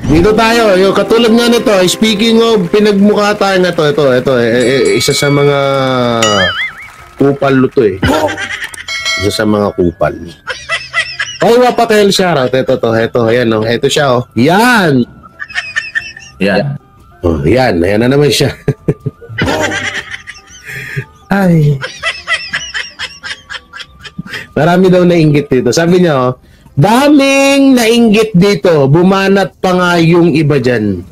Dito tayo, yung katulad nga nito, speaking of pinagmukha tayo na ito, isa sa mga kupal to eh. Isa sa mga kupal. Ay, wapakel shoutout. Ito, ayan oh. Ito siya oh. Yan! Yan. Oh, yan. Ayan na naman siya. Ay. Marami daw nainggit dito. Sabi niya oh, daming nainggit dito. Bumanat pa nga yung iba dyan.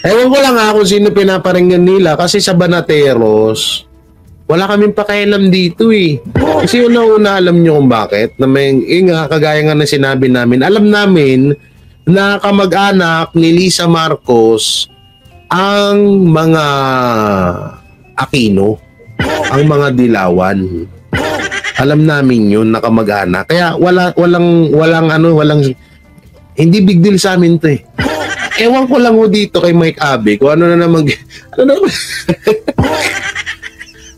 Ewan ko lang kung sino pinaparinggan nila kasi sa Banateros, wala kaming pakialam dito eh. Kasi una alam nyo kung bakit. Na may, nga, kagaya nga na sinabi namin, alam namin na kamag-anak ni Lisa Marcos ang mga Aquino, ang mga Dilawan. Alam namin yun na kamag-anak. Kaya walang hindi big deal sa amin to eh. Ewan ko lang ho dito kay Mike Abe kung ano na naman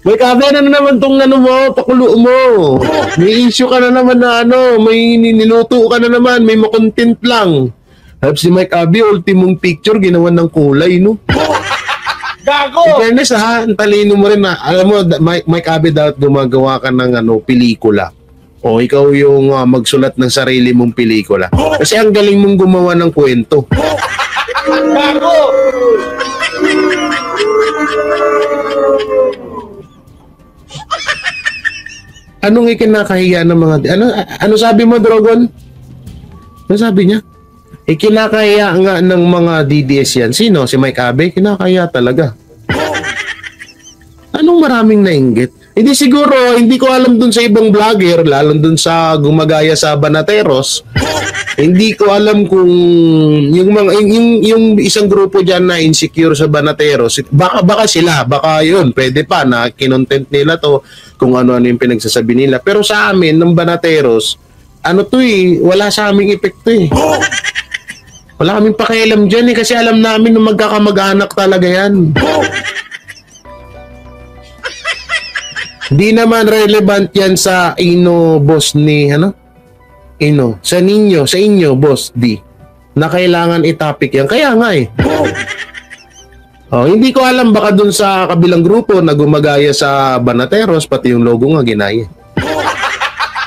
Mike Abe, ano na naman tong mo, pakulo mo. May issue ka na naman na may niluto ka na naman, may makontent lang. Tapos si Mike Abe, ultimong picture, ginawa ng kulay, no? Gago! In fairness ha, ang talino mo rin na, alam mo, Mike Abe, dapat gumagawa ka ng pelikula. O ikaw yung magsulat ng sarili mong pelikula. Kasi ang galing mong gumawa ng kwento. Gago! Anong ikinakahiya ng mga... Ano sabi mo, Drogon? Ano sabi niya? Ikinakahiya nga ng mga DDS yan. Sino? Si Mike Abe? Kinakahiya talaga. Anong maraming nainggit? Hindi siguro, hindi ko alam dun sa ibang vlogger, lalo dun sa gumagaya sa Banateros. Hindi ko alam kung yung isang grupo diyan na insecure sa Banateros, baka sila, baka yun, pwede pa na kinontent nila to kung ano-ano yung pinagsasabi nila. Pero sa amin, ng Banateros, wala sa aming epekto eh. Wala kaming pakialam dyan eh, kasi alam namin na magkakamag-anak talaga yan. Di naman relevant yan sa boss ni, sa inyo, boss D, na kailangan i-topic yan. Kaya nga eh. Hindi ko alam, baka dun sa kabilang grupo na gumagaya sa Banateros, pati yung logo nga ginaya.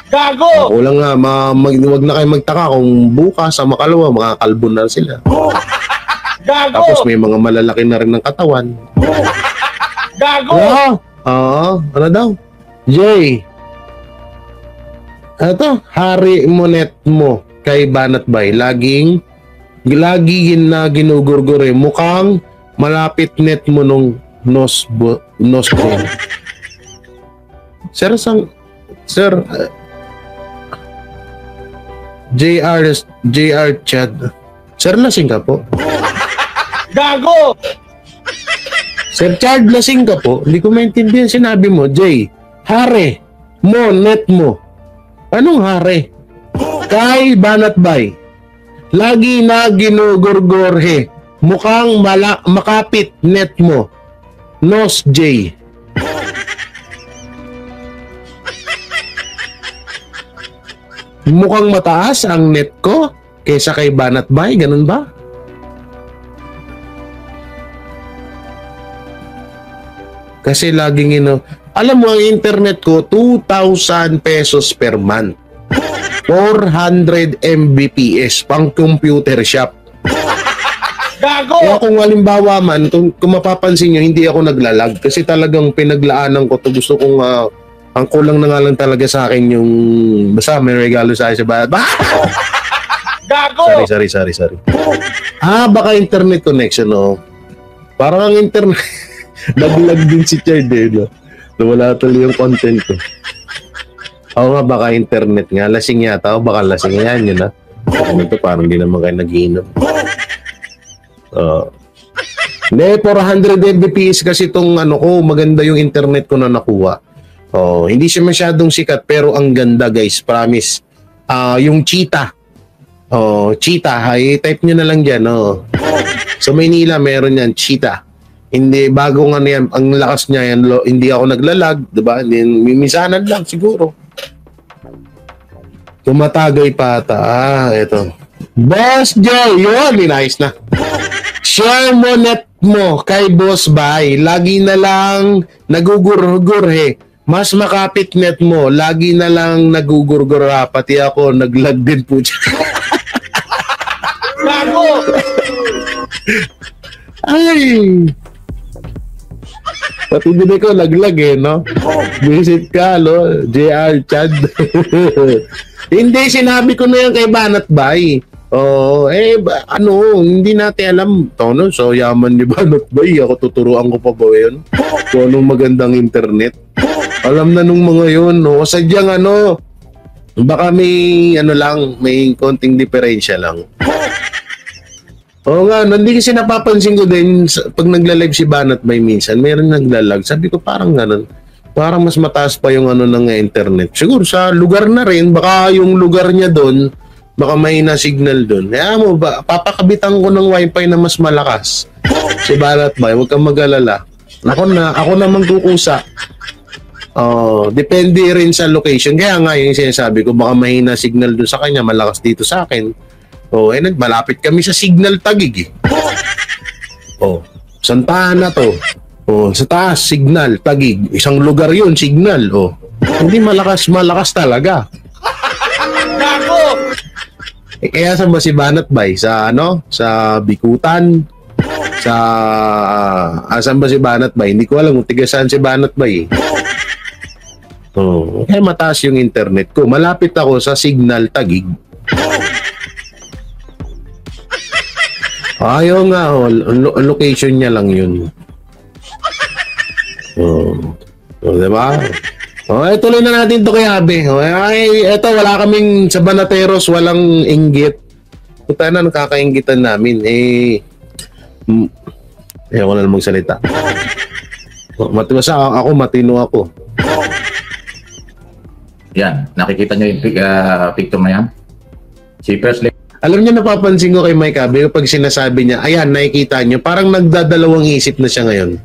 Gago! Wala nga, wag na kayo magtaka kung bukas sa makalawa, mga kalbo na sila. Gago! Tapos may mga malalaki na rin ng katawan. Gago! Ano daw? Jay. Ito, hari mo net mo kay Banat Bay. Lagi na ginugurgur eh. Mukhang malapit net mo nung nos din. Sir, JR Chad. Sir, lasing ka po? Gago! Sir Chad, lasing ka po? Hindi ko maintindihan sinabi mo. Jay, hare mo, net mo. Anong hare? Kay Banat Bay. Lagi na ginugurgorhe. Mukhang makapit net mo. Nos J. Mukhang mataas ang net ko kaysa kay Banat Bay. Ganun ba? Kasi laging alam mo, ang internet ko, 2,000 pesos per month. 400 Mbps, pang computer shop. Gago! Kaya kung halimbawa man, kung mapapansin nyo, hindi ako naglalag. Kasi talagang pinaglaanan ko to. Gusto kong, ang kulang na nga lang talaga sa akin yung, basta may regalo sa akin sa bayan. Gago! Sorry. Baka internet connection, Parang ang internet... Naglag din si Chad eh, no? Wala tuloy yung content ko. Oo nga, baka internet nga. Lasing yata ako, baka lasing yan, yun ha? Ito, parang di naman kayo nag-iinom. Hindi, 400 Mbps kasi itong maganda yung internet ko na nakuha. Hindi siya masyadong sikat, pero ang ganda guys, promise. Yung Cheetah. Cheetah, type nyo na lang dyan, Sa Maynila, meron yan, Cheetah. Hindi, bago nga yan, ang lakas niya yan, hindi ako naglalag, diba? Minsanan lang siguro. Tumatagay pa ata. Ito. Boss Joe, yun, inayos na. Share mo net mo kay Boss Bay. Lagi na lang nagugurgur Mas makapit net mo. Lagi na lang nagugurgur Pati ako, naglag din po siya. Gago! Ay! Pati din ko laglag no? Visit ka, JR Chad. Hindi, sinabi ko na yan kay Banat Bay. Hindi natin alam. Tono, so yaman ni Banat Bay. Ako tuturuan ko pa ba yun? Kung anong magandang internet. Alam na nung mga yun, no? Sadyang baka may may konting diferensya lang. Oo nga, hindi kasi napapansin ko din pag nagla-live si Banat Bay minsan, mayroon naglalag. Sabi ko parang ganun. Parang mas mataas pa yung ng internet. Siguro sa lugar na rin, baka yung lugar niya doon, baka may na-signal doon. Kaya mo ba, papakabitan ko ng wifi na mas malakas. Si Banat Bay, huwag kang mag-alala. Ako namang kukusa. Depende rin sa location. Kaya nga yung sinasabi ko, baka may na-signal doon sa kanya, malakas dito sa akin. Malapit kami sa Signal Taguig. Saan na to? Sa taas, Signal Taguig. Isang lugar yun, Signal. Hindi malakas talaga. Gago! Kaya saan ba si Banat Bay? Sa Sa Bikutan? Saan ba si Banat Bay? Hindi ko alam kung tiga saan si Banat Bay. Kaya mataas yung internet ko. Malapit ako sa Signal Taguig. Ayaw nga, location niya lang yun. Diba? Tuloy na natin to kay Abe. Eto, wala kaming sa Banateros, walang inggit. Puta na, nakakainggitan namin. Ayaw ko na lang magsalita. Ako, matino ako. Yan, nakikita nyo yung picture na yan? Si First Lady. Alam niyo, napapansin ko kay Mike Abe, pag sinasabi niya, ayan, nakikita niyo, parang nagdadalawang isip na siya ngayon.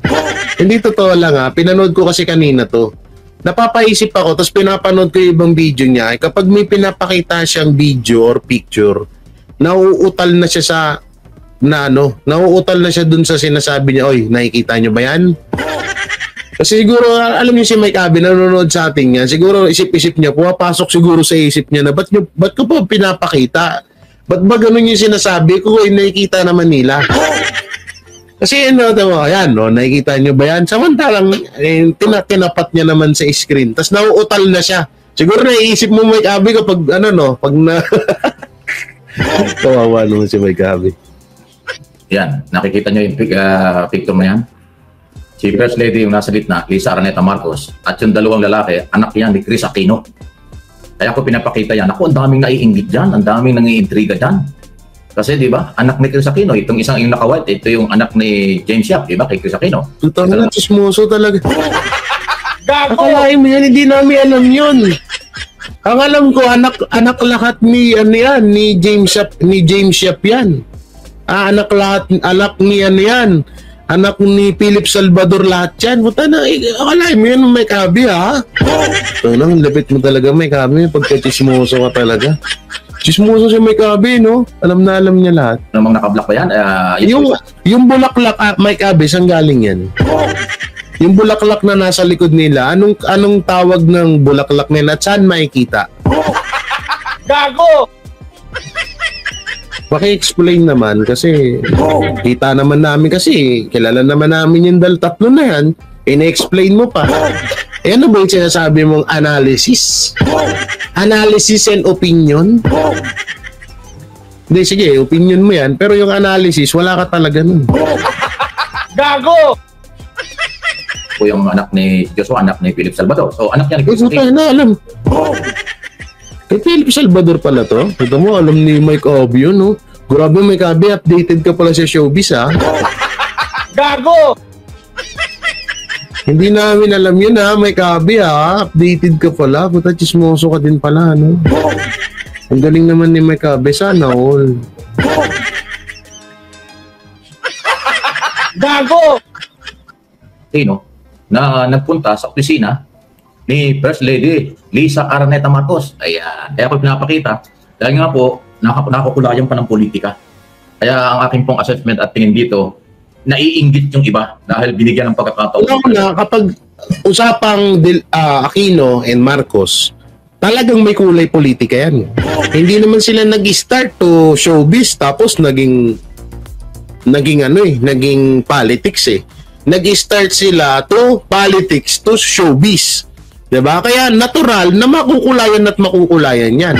Hindi totoo lang pinanood ko kasi kanina to. Napapaisip ako, tapos pinapanood ko yung ibang video niya. Kapag may pinapakita siyang video or picture, nauutal na siya nauutal na siya dun sa sinasabi niya, oy, nakikita niyo ba yan? Kasi siguro, alam niyo si Mike Abe, nanonood sa atin yan, siguro isip-isip niya, pumapasok siguro sa isip niya na, ba't ko po pinapakita? Ba't ba ganun yung sinasabi ko? Nakikita naman nila. Kasi ayan, nakikita nyo ba yan? Samantalang, tinapat niya naman sa screen. Tapos nauutal na siya. Siguro naiisip mo, Mike Abe, kapag pag na... Kawawa naman si Mike Abe. Yan, nakikita nyo yung picture na yan? Si First Lady yung nasa gitna, Lisa Araneta Marcos, at yung dalawang lalaki, anak yan ni Chris Aquino. Kaya ako pinapakita yan. Ako, ang daming naiinggit dyan. Ang daming nangiintriga dyan. Kasi, di ba, anak ni Chris Aquino, itong isang yung naka-white, ito yung anak ni James Yap, di ba, kay Chris Aquino. Tutang na, chismoso talaga. Gago! Akalain mo yan, hindi namin alam yun. Ang alam ko, anak lahat ni James Yap yan. Anak ni yan. Anak ni Philip Salvador lahat yan. Buta na, akalain mo yan, Mike Abe, ha? Ito nang, lapit mo talaga, Mike Abe. Pagka-chismoso ka talaga. Chismoso si Mike Abe, no? Alam na alam niya lahat. Namang nakablock ba yan? Yung bulaklak, Mike Abe, saan galing yan? Yung bulaklak na nasa likod nila, anong tawag ng bulaklak nila at saan makikita? Gago! Paki-explain naman kasi kita naman namin kasi kilala naman namin yung tatlo na yan. Ina-explain mo pa. Ano ba yung sinasabi mong analysis? Analysis and opinion? Hindi, sige, opinion mo yan. Pero yung analysis, wala ka talaga nun. Gago! O yung anak ni Joshua, anak ni Philip Salvador. So, anak niya ni Chris Aquino. Na alam. Kay Philip Salvador pala to. Ito mo, alam ni Mike Abe yun, no? Grabe, Mike Abe, updated ka pala sa showbiz, ha? Gago! Hindi namin alam yun, ha, Mike Abe, ha? Updated ka pala. Puta, chismoso ka din pala, no? Ang galing naman ni Mike Abe. Sana all. Gago! na nagpunta sa opisina ni First Lady Lisa Araneta Marcos. Ayan. Kaya ko pinapakita, dahil nga po, nakakulayan pa ng politika. Kaya ang aking pong assessment at tingin dito, naiinggit yung iba dahil binigyan ng pagkakataon. Una, kapag usapang Aquino and Marcos, talagang may kulay politika yan. Hindi naman sila nag-start to showbiz tapos naging politics eh. Nag-start sila to politics to showbiz. 'Di ba? Kaya natural na makukulayan at makukulayan yan.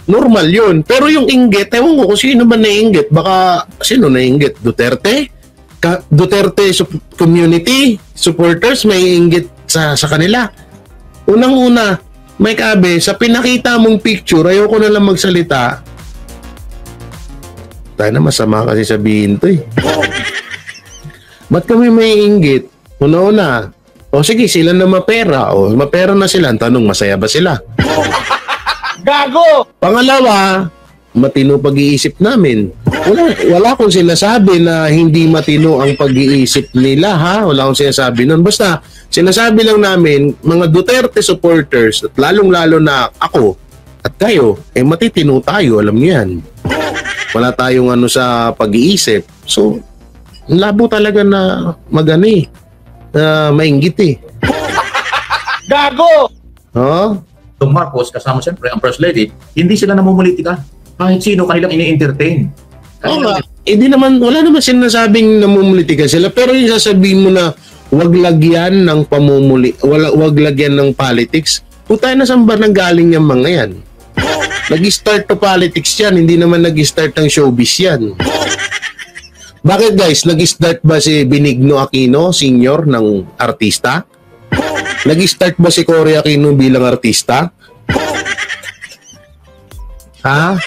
Normal yun. Pero yung inggit, ewan ko kung sino man naiinggit. Baka, sino naiinggit? Duterte? Duterte community, supporters, may inggit sa kanila. Unang-una, Mike Abe, sa pinakita mong picture, ayoko na lang magsalita. Tayo na, masama kasi sabihin to eh. Ba't kami may inggit? Una-una, o sige, sila na mapera. O mapera na sila. Ang tanong, masaya ba sila? Gago! Pangalawa, matino pag-iisip namin. Wala akong sinasabi na hindi matino ang pag-iisip nila, ha? Wala akong sinasabi nun. Basta, sinasabi lang namin, mga Duterte supporters, at lalong-lalo na ako at kayo, matitino tayo, alam niyo yan. Wala tayong sa pag-iisip. So, labo talaga na mainggit eh. Gago! Huh? Yung Marcos, kasama siyempre ang First Lady, hindi sila namumulitika. Kahit sino kanilang ini-entertain. Oo nga. Wala naman sinasabing namumulitika sila, pero yung sasabihin mo na wag lagyan ng wag lagyan ng politics, puta na saan ba nanggaling yung mga yan? Nag-start to politics yan, hindi naman nag-start ng showbiz yan. Bakit guys, nag-start ba si Benigno Aquino, senior ng artista? Nag-start ba si Cory Aquino bilang artista? Ha?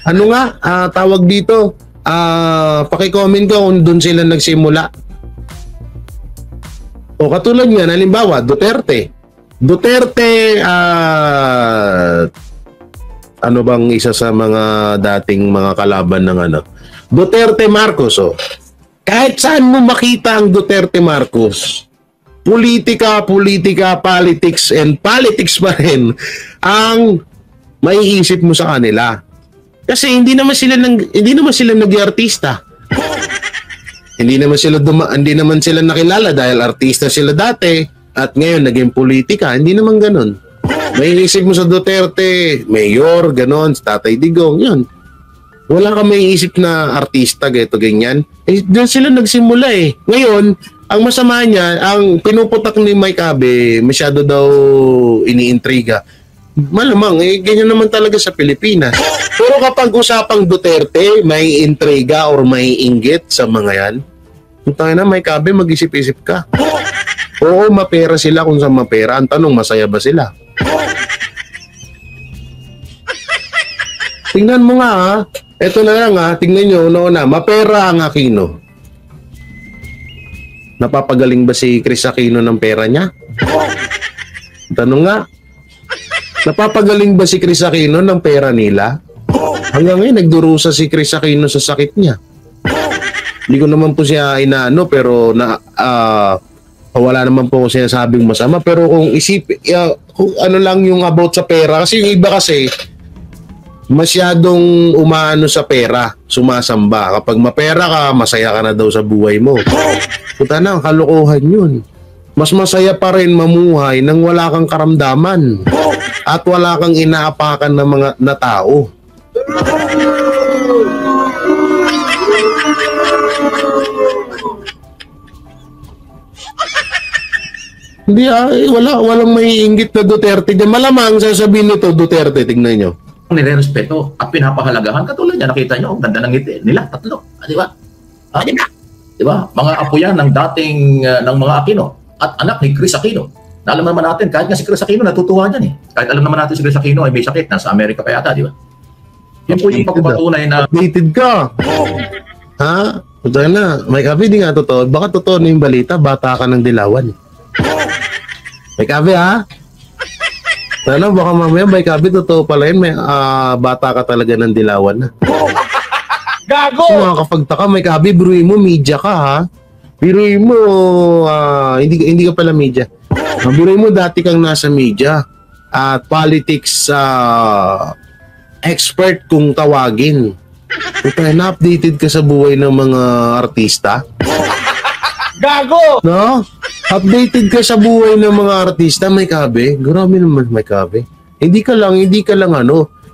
Ano nga? Tawag dito. Paki-comment ko kung doon sila nagsimula. O katulad nga, halimbawa, Duterte. Ano bang isa sa mga dating mga kalaban ng Duterte Marcos. Oh. Kahit saan mo makita ang Duterte Marcos, politika, politics, and politics pa rin ang maiisip mo sa kanila. Kasi hindi naman sila nag-artista. Hindi naman sila nakilala dahil artista sila dati at ngayon naging politika. Hindi naman ganun. Maiisip mo sa Duterte, mayor, ganon, Tatay Digong, yun. Wala ka maiisip na artista, ganyan. Doon sila nagsimula eh. Ngayon, ang masama niya, ang pinuputak ni Mike Abe, masyado daw iniintriga. Malamang, ganyan naman talaga sa Pilipinas. Pero kapag usapang Duterte, may intriga or may inggit sa mga yan, tayo na, Mike Abe, mag-isip-isip ka. Oo, mapera sila kung sa mapera. Ang tanong, masaya ba sila? Tingnan mo nga ha. Ito na lang ha. Tingnan nyo, una, mapera ang Aquino. Napapagaling ba si Chris Aquino ng pera niya? Tanong nga. Napapagaling ba si Chris Aquino ng pera nila? Hanggang ngayon, nagdurusa si Chris Aquino sa sakit niya. Hindi ko naman po siya inaano, pero wala naman po sinasabing masama. Pero kung kung ano lang yung about sa pera, kasi yung iba kasi, masyadong umaano sa pera, sumasamba. Kapag mapera ka, masaya ka na daw sa buhay mo. Puta na, kalokohan yun. Mas masaya pa rin mamuhay nang wala kang karamdaman at wala kang inaapakan ng mga na tao. Hindi walang maiinggit na Duterte. Malamang sasabihin nito Duterte, tignan nyo. Nire-respeto at pinapahalagahan. Katulad niya, nakita niyo, ang ganda ng ngiti nila, tatlo. Di ba? Di ba? Mga apo yan ng dating ng mga Aquino at anak ni Chris Aquino. Na alam naman natin, kahit nga si Chris Aquino natutuwa niyan eh. Kahit alam naman natin si Chris Aquino ay may sakit, nasa Amerika pa yata, di ba? Yan po yung pagpapatunay na... Updated ka! Ha? Ito na, may kape, di nga totoo. Baka totoo na yung balita, bata ka ng dilawan. May kape ha? Ano, baka mamaya may kape, totoo pala yun. Bata ka talaga ng dilawan na. Gago! Makakapagtaka, may kape, biruin mo, media ka ha? Biruin mo, hindi ka pala media. Mabiray mo, dati kang nasa media at politics expert kung tawagin. Puta, na-updated ka sa buhay ng mga artista? Gago! No? Updated ka sa buhay ng mga artista, may kabe? Grabe naman, may kabe. Hindi ka lang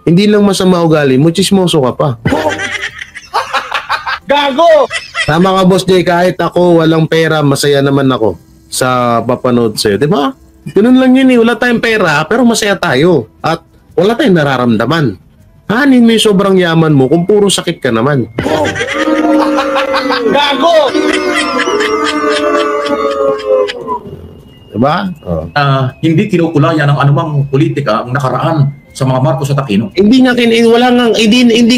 hindi lang masama ugali mo, chismoso ka pa. Gago! Tama ka, Boss Jay, kahit ako walang pera, masaya naman ako sa papanood sa'yo. Di ba? Ganun lang yun eh. Wala tayong pera, pero masaya tayo. At wala tayong nararamdaman. Hanin mo yung sobrang yaman mo kung puro sakit ka naman. Gago! Diba? Oh. Hindi kinukulayan ng anumang politika ang nakaraan sa mga Marcos at Aquino. Hindi nga hindi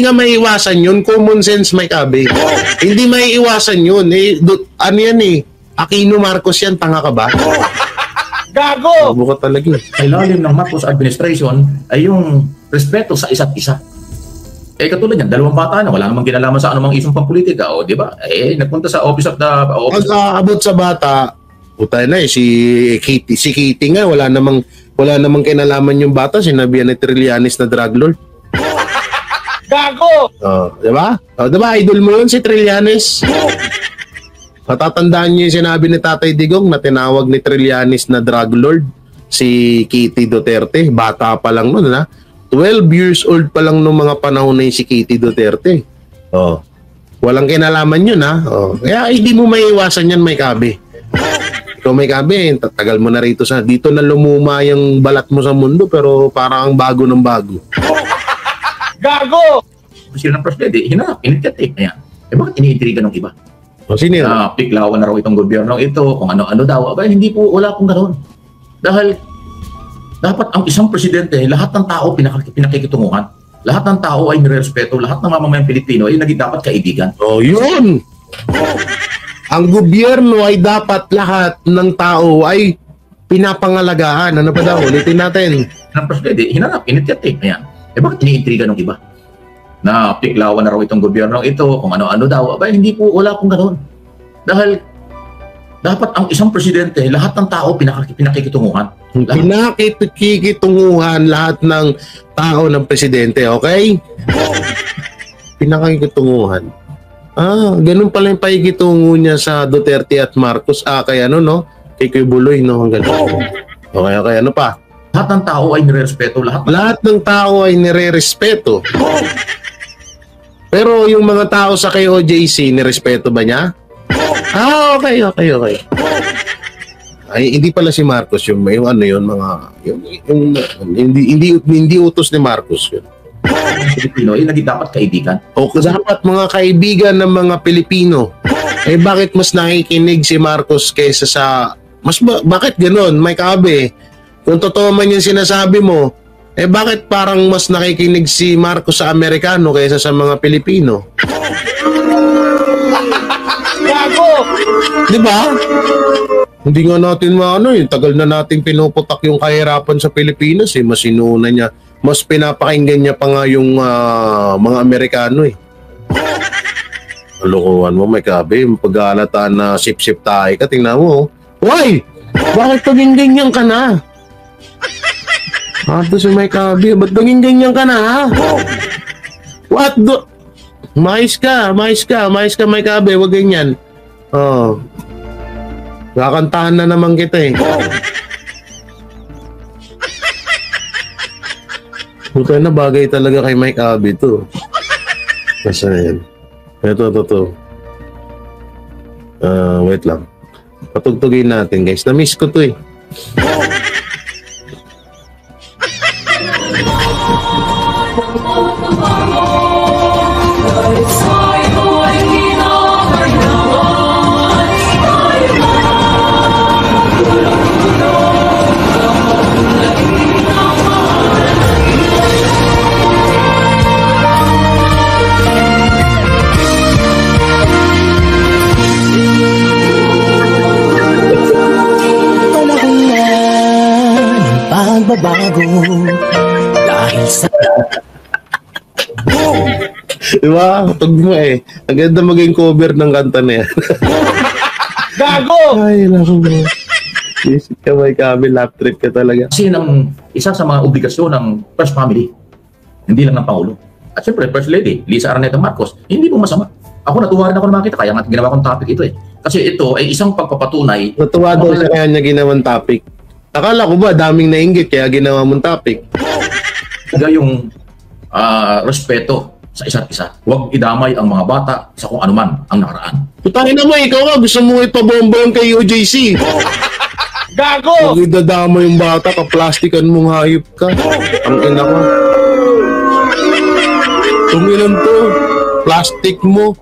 nga maiiwasan yun. Common sense, may kabe. Hindi maiiwasan yun. Ano yan eh? Aquino Marcos yan, tanga ka ba? Gago! Buka talaga. Sa ilalim ng Marcos administration ay yung respeto sa isa't isa. Katulad yan, dalawang bata na wala namang ginalaman sa anumang isang pampolitika, o di ba? Nagpunta sa office of the office. Pag-aabot sa bata, puta na eh, si Kitty nga, wala namang kinalaman yung bata, sinabihan ni Trillanes na drug lord. Gago! Di ba? Di ba, idol mo yun si Trillanes? Matatandaan niyo yung sinabi ni Tatay Digong na tinawag ni Trillanes na drug lord, si Kitty Duterte. Bata pa lang nun, ha? 12 years old pa lang nung mga panahon na yung si Kitty Duterte. Walang kinalaman yun, ha? Kaya hindi mo maiiwasan yan, may kabe. Ikaw, may kabe, tagal mo na rito dito na lumuma yung balat mo sa mundo, pero parang bago ng bago. Gago! Sila ng presidente, hinanap, initiative. Ayan. Bakit iniintriga ng iba? Sino yun? Piklawan na raw itong gobyerno ito, kung ano-ano daw. Aba, hindi po, wala pong ganoon. Dahil dapat ang isang presidente, lahat ng tao pinakikitunguhan. Lahat ng tao ay nirerespeto, lahat ng mamamayang Pilipino ay dapat kaibigan. Yun! Ang gobyerno ay dapat lahat ng tao ay pinapangalagaan. Ano pa daw? Ulitin natin. Ng presidente, hinanap, initiative. Ayan. Bakit iniintriga ng iba? Na piklawan na raw itong gobyerno ito, kung ano-ano daw. Aba, hindi po, wala pong ganoon. Dahil dapat ang isang presidente, lahat ng tao pinakikitunguhan. Pinakikitunguhan lahat ng tao ng presidente, okay? Pinakikitunguhan. Ganun pala yung pakikitungo niya sa Duterte at Marcos. Kay kay Kuya Buloy, no? Hanggang okay, ano pa? Lahat ng tao ay nirerespeto. Lahat ng tao ay nirerespeto. Pero yung mga tao sa kay OJC, nirespeto ba niya? Okay. Ay, hindi pala si Marcos yung hindi utos ni Marcos yun. Pilipino ay dapat kaibigan. Dapat mga kaibigan ng mga Pilipino. Bakit mas nakikinig si Marcos kaysa sa bakit ganoon? May kabe. Kung totoo man yung sinasabi mo, bakit parang mas nakikinig si Marcos sa Amerikano kaysa sa mga Pilipino? Gago! Di ba? Hindi nga natin tagal na nating pinuputak yung kahirapan sa Pilipinas mas inuuna niya. Mas pinapakinggan niya pa nga yung mga Amerikano Lokohan mo, may kabe. Pag-aalataan na sip-sip tayo ka, tingnan mo. Why? Bakit paging ganyan ka na? Ito si may kabe. Ba't paging ganyan ka na, ha? What the... Mais ka, may kabe. Huwag ganyan. Kakantahan na naman kita Buta na bagay talaga kay Mike Abe to. Kasi yan. Ito. Wait lang. Patugtugin natin, guys. Na-miss ko to Bago dahil sa diba? Tug mo Ang ganda maging cover ng kanta na yan. Gago! Ay, lako mo. Visit ka, may kami, lap trip ka talaga. Kasi isa sa mga obligasyon ng First Family, hindi lang ng Pangulo. At syempre, First Lady, Lisa Araneta Marcos, hindi po masama. Ako natuwa rin ako na makita, kaya nga ginawa kong topic ito eh. Kasi ito ay isang pagpapatunay. Natuwa daw siya kaya niya ginawang topic. Akala ko ba, daming nainggit kaya ginawa mong topic. Kaya yung respeto sa isa't isa. Huwag idamay ang mga bata sa kung anuman ang nakaraan. Putangin naman, ikaw nga, gusto mo ipabomba yung kay OJC. Gago! Huwag idadama yung bata, kaplastikan mong hayop ka. Ang ina ko. Tumilan to, plastic mo.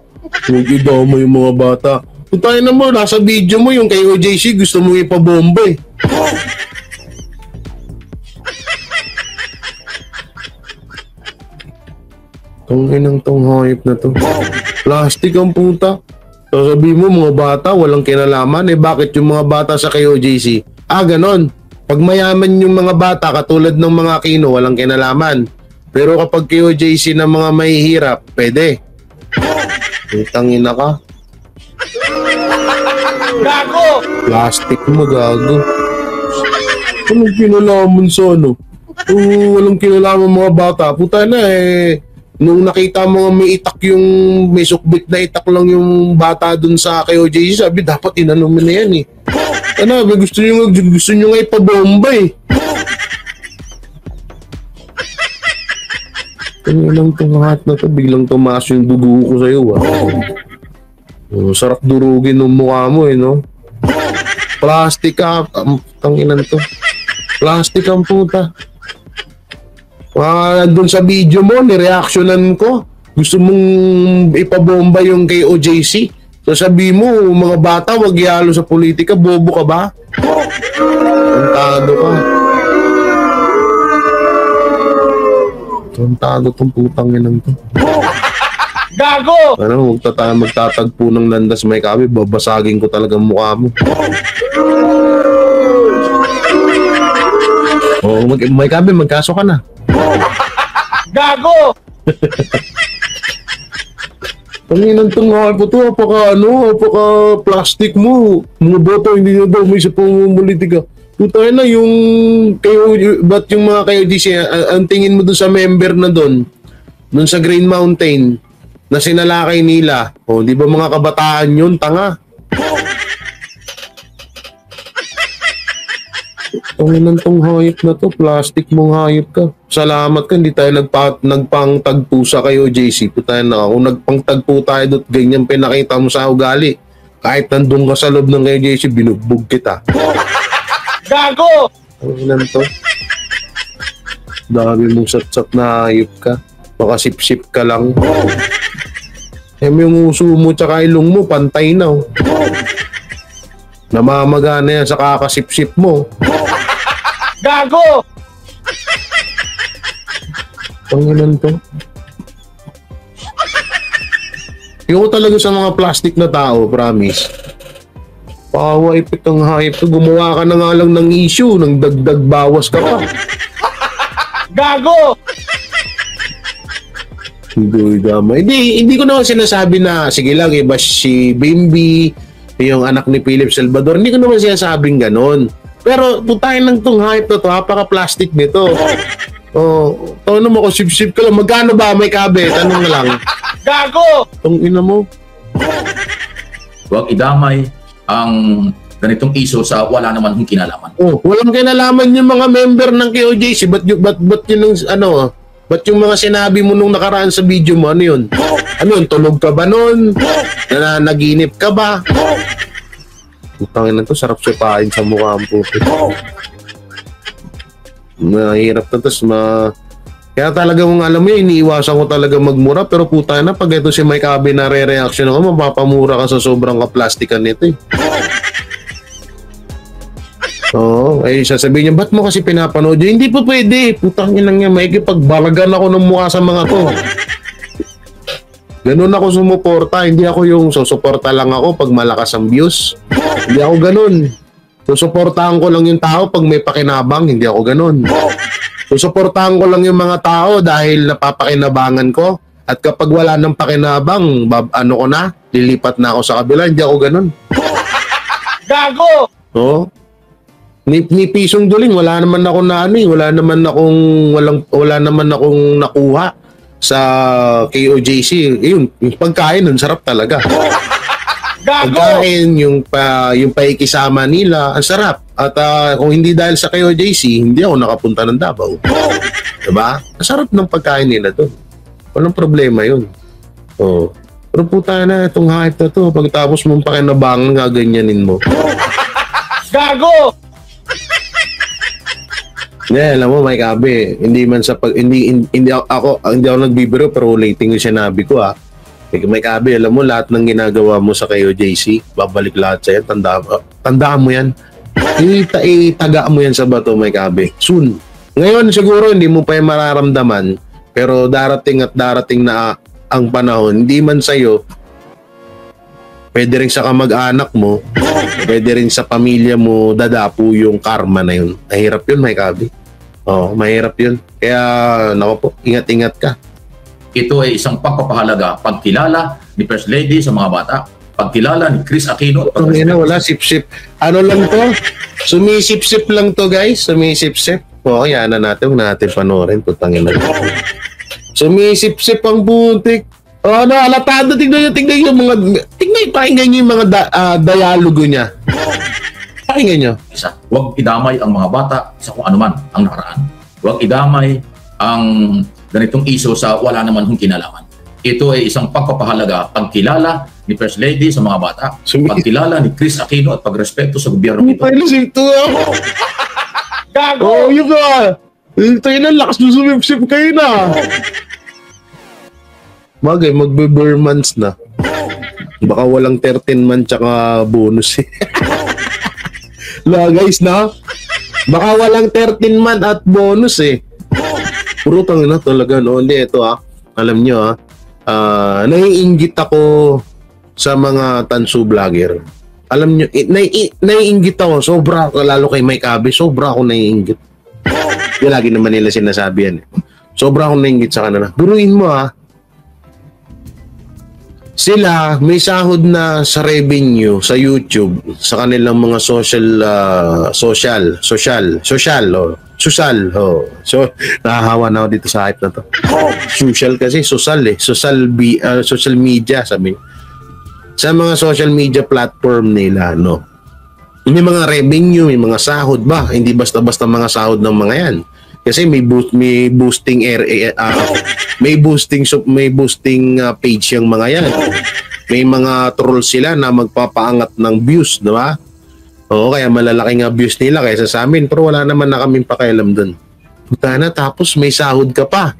Huwag idama yung mga bata. Putangin naman, nasa video mo yung kay OJC, gusto mo ipabomba eh. Tangin tong hayop na to. Plastic ang puta. Sasabihin mo mga bata walang kinalaman, eh bakit yung mga bata sa KOJC? Ganon. Pag mayaman yung mga bata katulad ng mga Aquino, walang kinalaman. Pero kapag KOJC ng mga mahihirap, pwede. Tangina ka. Gago! Plastic mo, gago. Anong kinalaman sa ano? Walang kinalaman mga bata. Puta na eh. Nung nakita mo may itak yung, may sukbit na itak lang yung bata dun sa KOJC, sabi dapat inanong mo na yan eh. Ano, gusto nyo nga ipabomba eh. Ano lang itong lahat na to, biglang tumaas yung dugo ko sa'yo ah. Sarap durugin ng mukha mo eh, no? Plastic ka, tanginan to. Plastic ang puta. Doon sa video mo, nireactionan ko. Gusto mong ipabomba yung kay OJC. So sabi mo, mga bata, wag ihalo sa politika. Bobo ka ba? Tantado ka. Tantado tong putang inang to. Gago! Ano, magtatagpo ng landas may kami. Babasagin ko talagang mukha mo. Oo, may kami, magkaso ka na. Gago! Panginan itong po to, apaka plastic mo. Mga boto, hindi nyo daw may isa pang politika. Puta na yung kayo, ba't yung mga kayo di siya, ang tingin mo dun sa member na dun sa Green Mountain, na sinalakay nila. O, di ba mga kabataan yun, tanga? Panginan tong hayop na to, plastic mong hayop ka. Salamat ka, hindi tayo nagpangtagpo sa kayo, JC. Puta na, kung nagpangtagpo tayo doon, ganyan pinakita mo sa ugali. Kahit nandun ka sa loob ng kayo, JC, binugbog kita. Gago! Panginan to. Dami mong sat-sat na hayop ka. Makasip-sip ka lang. Yung uso mo tsaka ilong mo, pantay na. Namamaga na yan sa kakasip-sip mo. Gago! Panginan to. Yung talaga sa mga plastic na tao, promise. Pawa ipit ang hype to. Gumawa ka na nga lang ng issue, ng dagdag bawas ka pa. Gago! Hindi ko naman sinasabi na sige lang, iba si Bimby, yung anak ni Philip Salvador. Hindi ko naman sinasabing ganon. Pero putahin lang tong hype na to, napaka-plastic nito. Oh, tanong mo ko, sip-sip ka lang. Magkano ba may kabe? Tanong lang. Gago! Tong ina mo. Huwag idamay ang ganitong iso sa wala naman hong kinalaman. Oh, walang kinalaman yung mga member ng KOJC. Ba't yun yung, ano, ba't yung mga sinabi mo nung nakaraan sa video mo, ano yun? Ano yun, tulog ka ba nun? Naginip ka ba? Putangin na to, sarap sipain sa mukha ang puto. Mahirap na tas kaya talaga mong alam mo yun, iniiwasan ko talaga magmura, pero puta na, pag ito si Mike Abe na re-reaction ako, mapapamura ka sa sobrang kaplastikan nito eh. Oo, ay sasabihin niya, ba't mo kasi pinapanood yun? Hindi po pwede, putang inang niya, maikipagbargan ako ng mukha sa mga to. Ganun ako sumuporta, hindi ako yung susuporta lang ako pag malakas ang views. Hindi ako ganun. Susuportahan ko lang yung tao pag may pakinabang, hindi ako ganun. Susuportahan ko lang yung mga tao dahil napapakinabangan ko. At kapag wala ng pakinabang, ano ko na, lilipat na ako sa kabila, hindi ako ganun. Gago! Oo. Ni pisong duling, wala naman ako na ano, wala naman akong nakuha sa KOJC. Yun, yung pagkain nun, sarap talaga. Gago! Pagkain, yung paikisama nila, ang sarap. At kung hindi dahil sa KOJC, hindi ako nakapunta ng Davao. Diba? Ang sarap ng pagkain nila doon. Walang problema yun. Oh. Pero puta na, itong hype na to, pagtapos mong pakinabangan, gaganyanin mo. Gago! Alam mo, Mike Abe, hindi man sa hindi ako nagbibiro, pero ulitin yung sinabi ko Mike Abe, alam mo lahat ng ginagawa mo sa KOJC, babalik lahat sa'yo, tandaan mo yan. Itaga mo yan sa bato, Mike Abe. Soon. Ngayon siguro hindi mo pa yung mararamdaman, pero darating na ang panahon, hindi man sa'yo, pwede rin sa kamag-anak mo, pwede rin sa pamilya mo, dadapo yung karma na yun. Mahirap yun, Mike Abe. Mahirap yun. Kaya, nako po, ingat-ingat ka. Ito ay isang pagpapahalaga, pagkilala ni First Lady sa mga bata, pagkilala ni Chris Aquino. Wala, sip-sip. Ano lang to? Sumisip-sip lang to, guys. Sumisip-sip. Yan na natin. Huwag natin panoorin. Putangin na. Sumisip-sip ang butik. Alatado. Tignan yung mga... Pakinggan nyo yung mga dialogo niya. Pakinggan nyo. Huwag idamay ang mga bata sa kung anuman ang nakaraan. Huwag idamay ang ganitong iso sa wala naman hong kinalaman. Ito ay isang pagpapahalaga, pagkilala ni First Lady sa mga bata, pagkilala ni Chris Aquino at pagrespeto sa gobyerno ito. Gago! Yun ka! Tayo na, lakas na sumipsip kayo na. Bagay, magbe-Burmans na. Baka walang 13 man tsaka bonus guys, na? Baka walang 13 man at bonus Puro tangina talaga, no? Hindi, ito alam nyo naiinggit ako sa mga tansu vlogger. Alam nyo, naiinggit ako, sobra, lalo kay Mike Abe, sobra ako naiinggit. Yung lagi naman nila sinasabi yan. Sobra ako naiinggit sa kanila. Buruin mo sila may sahod na sa revenue sa YouTube sa kanilang mga social. So nahahawa na ako dito sa hype na to. Social kasi social media sabi. Sa mga social media platform nila, no. May mga revenue, may mga sahod ba? Hindi basta-basta mga sahod ng mga yan. Kasi may boosting page yung mga yan. May mga trolls sila na magpapaangat ng views, di ba? Oo, kaya malalaki nga views nila kaysa sa amin, pero wala naman na kaming pakialam dun. Puta na, tapos may sahod ka pa.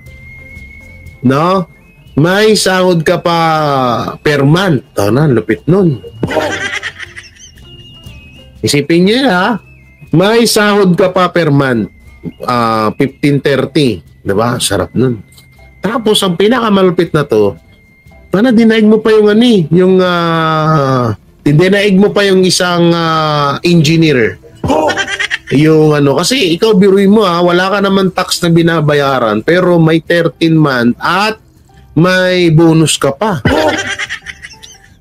No? May sahod ka pa per month. Lupit nun. Isipin niyo may sahod ka pa per month. 15.30, diba? Sarap nun. Tapos ang pinakamalupit na to, dinaig mo pa yung dinaig mo pa yung isang engineer. Yung kasi ikaw biruin mo wala ka naman tax na binabayaran pero may 13 month at may bonus ka pa.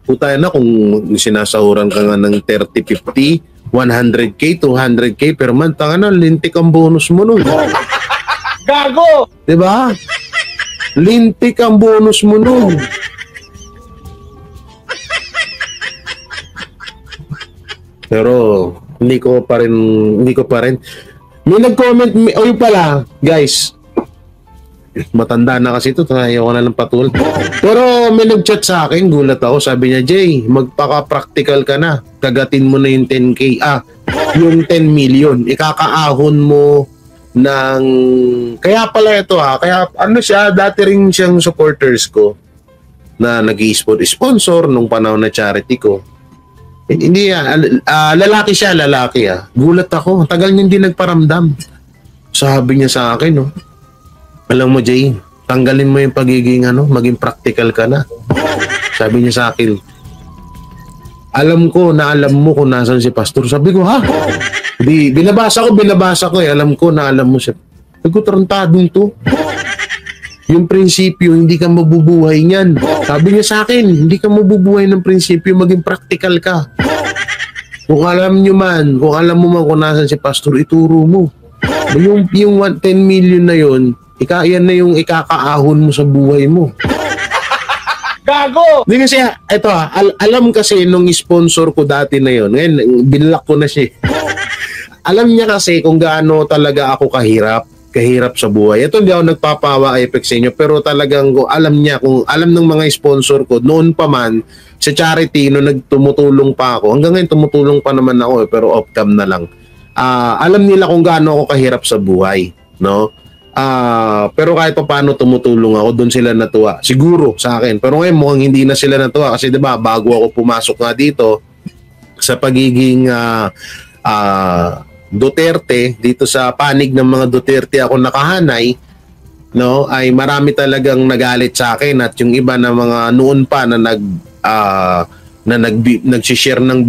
Puta na kung sinasahuran ka nga ng 30, 50, 100k, 200k per month, lintik ang bonus mo nun. Gago! Diba? Lintik ang bonus mo nun. Pero hindi ko pa rin. May nag-comment, yun pala, guys. Matanda na kasi ito, ayaw ko na lang patul. Pero may nag-chat sa akin, gulat ako. Sabi niya, Jay, magpaka-practical ka na. Kagatin mo na yung 10k. Yung 10 million. Ikakaahon mo ng... Kaya pala ito Kaya siya, dati rin siyang supporters ko na nag-sponsor nung panahon na charity ko. Hindi lalaki siya, lalaki Gulat ako. Tagal niya hindi nagparamdam. Sabi niya sa akin, alam mo, Jay, tanggalin mo yung pagiging maging practical ka na. Sabi niya sa akin, alam mo kung nasan si Pastor. Sabi ko, binabasa ko alam ko na alam mo siya. Sabi ko, tarantadong to. Yung prinsipyo, hindi ka mabubuhay niyan. Sabi niya sa akin, hindi ka mabubuhay ng prinsipyo, maging practical ka. Kung alam nyo man, kung alam mo man kung nasan si Pastor, ituro mo. Yung 10 million na yun, yan na yung ikakaahon mo sa buhay mo. Gago! Hindi kasi, ito alam kasi nung sponsor ko dati na yun, ngayon, binlock ko na siya. Alam niya kasi kung gaano talaga ako kahirap sa buhay. Ito hindi ako nagpapawa effect sa inyo, pero talagang alam niya, kung alam ng mga sponsor ko, noon pa man, sa charity, nung nagtumutulong pa ako, hanggang ngayon tumutulong pa naman ako, pero off-cam na lang. Alam nila kung gaano ako kahirap sa buhay, no? Pero kahit pa paano tumutulong ako, doon sila natuwa. Siguro sa akin. Pero ngayon mukhang hindi na sila natuwa kasi 'di ba, bago ako pumasok nga dito sa pagiging Duterte, dito sa panig ng mga Duterte ako nakahanay, no, ay marami talagang nagalit sa akin at yung iba na mga noon pa na nag-share ng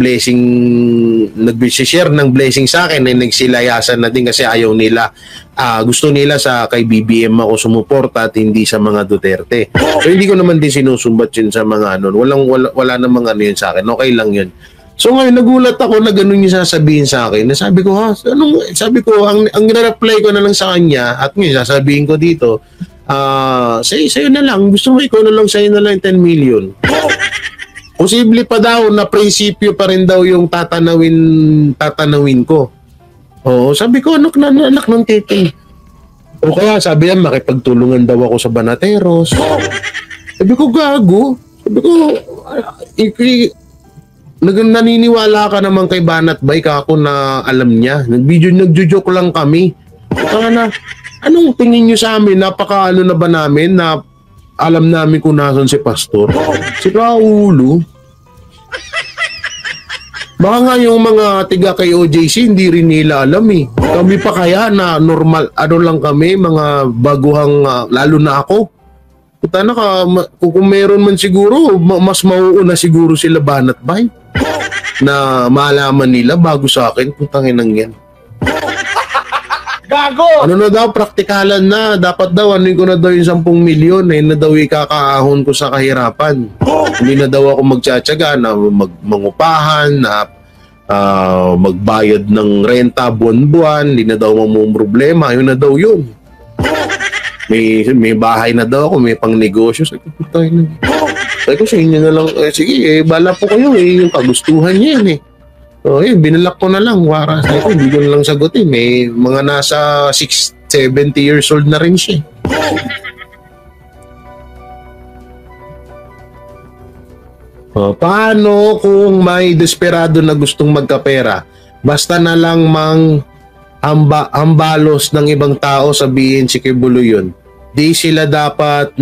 blessing sa akin ay nagsilayasan na din kasi ayaw nila, gusto nila sa kay BBM ako sumuporta at hindi sa mga Duterte. So hindi ko naman din sinusumbat yun sa mga wala namang ano yun sa akin, okay lang yun. So ngayon nagulat ako na ganun yung sasabihin sa akin. Sabi ko, ang reply ko na lang sa kanya at ngayon sasabihin ko dito, sa'yo na lang, gusto mo ikaw na lang, sa'yo na lang 10 million. Posible pa daw na prinsipyo pa rin daw yung tatanawin ko. Oo, sabi ko, anak ng tete. O kaya sabi niya, makipagtulungan daw ako sa Banateros. Sabi ko, gago. Sabi ko, naniniwala ka naman kay Banat Bay, kako na alam niya. Nagjo-joke lang kami. Anong tingin niyo sa amin? Napaka-ano na ba namin na alam namin kung nasan si Pastor? Si Paulo. Baka nga yung mga tiga kay OJC hindi rin nila alam eh. Kami pa kaya na normal, ano lang kami, mga baguhang, lalo na ako. Puta na ka, kung meron man siguro, mas mauuna siguro sila Banat Bay na malaman nila bago sa akin. Putangin nang yan. Gago! Ano na daw, praktikalan na. Dapat daw, ano ko na daw yung 10 milyon na na daw ikakaahon ko sa kahirapan. Hindi na daw ako magtsatsaga na mangupahan, na magbayad ng renta buwan-buwan, hindi na daw problema. Yun na daw yun. May bahay na daw ako, may pang negosyo. Sabi ko, sa inyo na lang. Sige, bala po kayo yung kagustuhan niya yan eh. So, binalak ko na lang. Wara, sabi ko, hindi ko na lang sagutin. May mga nasa 70 years old na rin siya. Paano kung may desperado na gustong magkapera? Basta na lang hambalos ng ibang tao, sabihin si Kibulo yun. Di sila dapat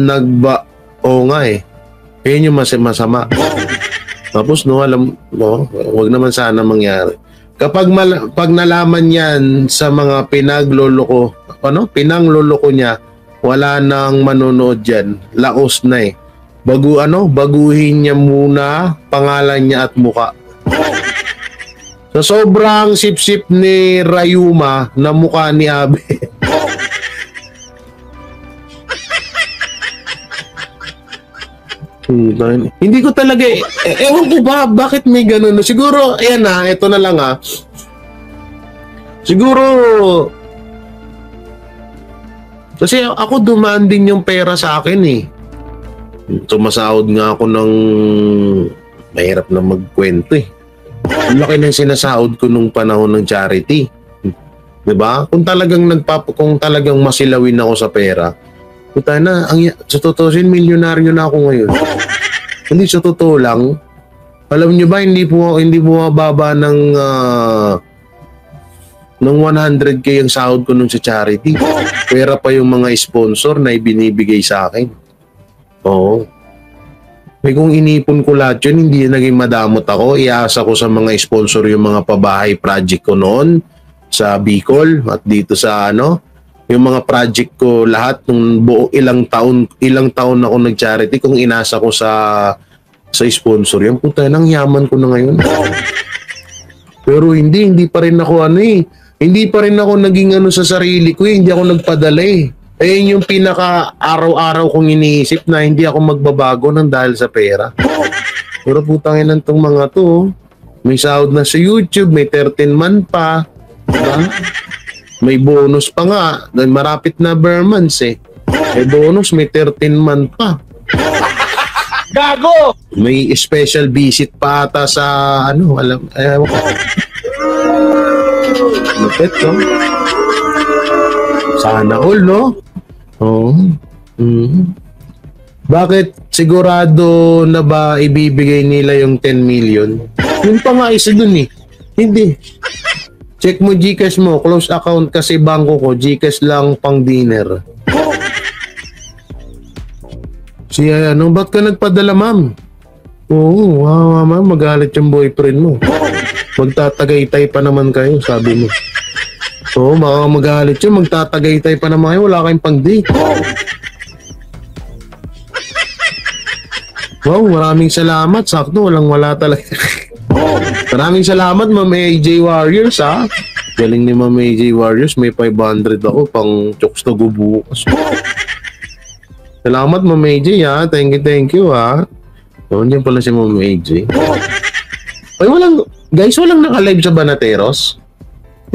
Oo nga eh. Yun yung masama. Tapos wag naman sana mangyari. Pag nalaman yan sa mga pinangloloko niya, wala nang manonood diyan. Laos na eh. Baguhin niya muna pangalan niya at muka. Sa sobrang sip-sip ni Rayuma na mukha ni Abe. Hindi ko talaga ewan ko ba bakit may ganun. Siguro ayan na, ito na lang siguro kasi ako dumaan din yung pera sa akin eh. Sumasahod nga ako ng mahirap na magkwento eh. Ang laki ng sinasahod ko nung panahon ng charity. 'Di ba? Kung talagang masilawin ako sa pera, puta na, sa totoo milyonaryo na ako ngayon. Hindi, sa totoo lang, alam nyo ba, hindi bumababa ng 100k ang sahod ko nung sa charity. Pera pa yung mga sponsor na ibinibigay sa akin. Oo. May kung inipon ko lahat yun, hindi naging madamot ako. Iasa ko sa mga sponsor yung mga pabahay project ko noon sa Bicol at dito sa yung mga project ko lahat nung ilang taon ako nag-charity kung inasa ko sa sponsor. Yan puta, nang yaman ko na ngayon. Pero hindi pa rin ako hindi pa rin ako naging sa sarili ko hindi ako nagpadala eh. Ayun yung pinaka araw-araw kong iniisip na hindi ako magbabago nang dahil sa pera. Pero putangin ng tong mga to. May sahod na sa YouTube, may 13 man pa. Diba? May bonus pa nga. Dahil marapit na bare months eh. May bonus, may 13 man pa. Gago! May special visit pa ata sa ano, ewan ko. Lupit, no? Sana all, no? Oo. Bakit sigurado na ba ibibigay nila yung 10 million? Yung pa nga isa dun eh. Hindi. Check mo GCash mo, close account kasi bangko ko, GCash lang pang dinner. Siya, ano, ba't ka nagpadala, ma'am? Oo, ma'am, magalit yung boyfriend mo. Magtatagaytay pa naman kayo, sabi mo. Oo, magalit yun, magtatagaytay pa naman kayo, wala kayong pang-date. Wow, maraming salamat. Sakto, walang-wala talaga. Maraming salamat, Ma'am AJ Warriors, ha? Galing ni Ma'am AJ Warriors. May 500 ako pang chokes to go bukas. Salamat, Ma'am AJ, ha? Thank you, ha? So, dyan pala si Ma'am AJ. Ay, walang naka-live sa Banateros?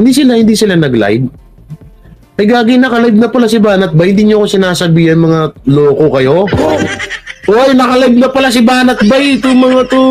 Hindi sila nag-live? Ay, gagi, naka-live na pala si Banat ba? Hindi niyo ako sinasabihan, mga loko kayo? Uy, naka-live na pala si Banat Bay. Ito mga to.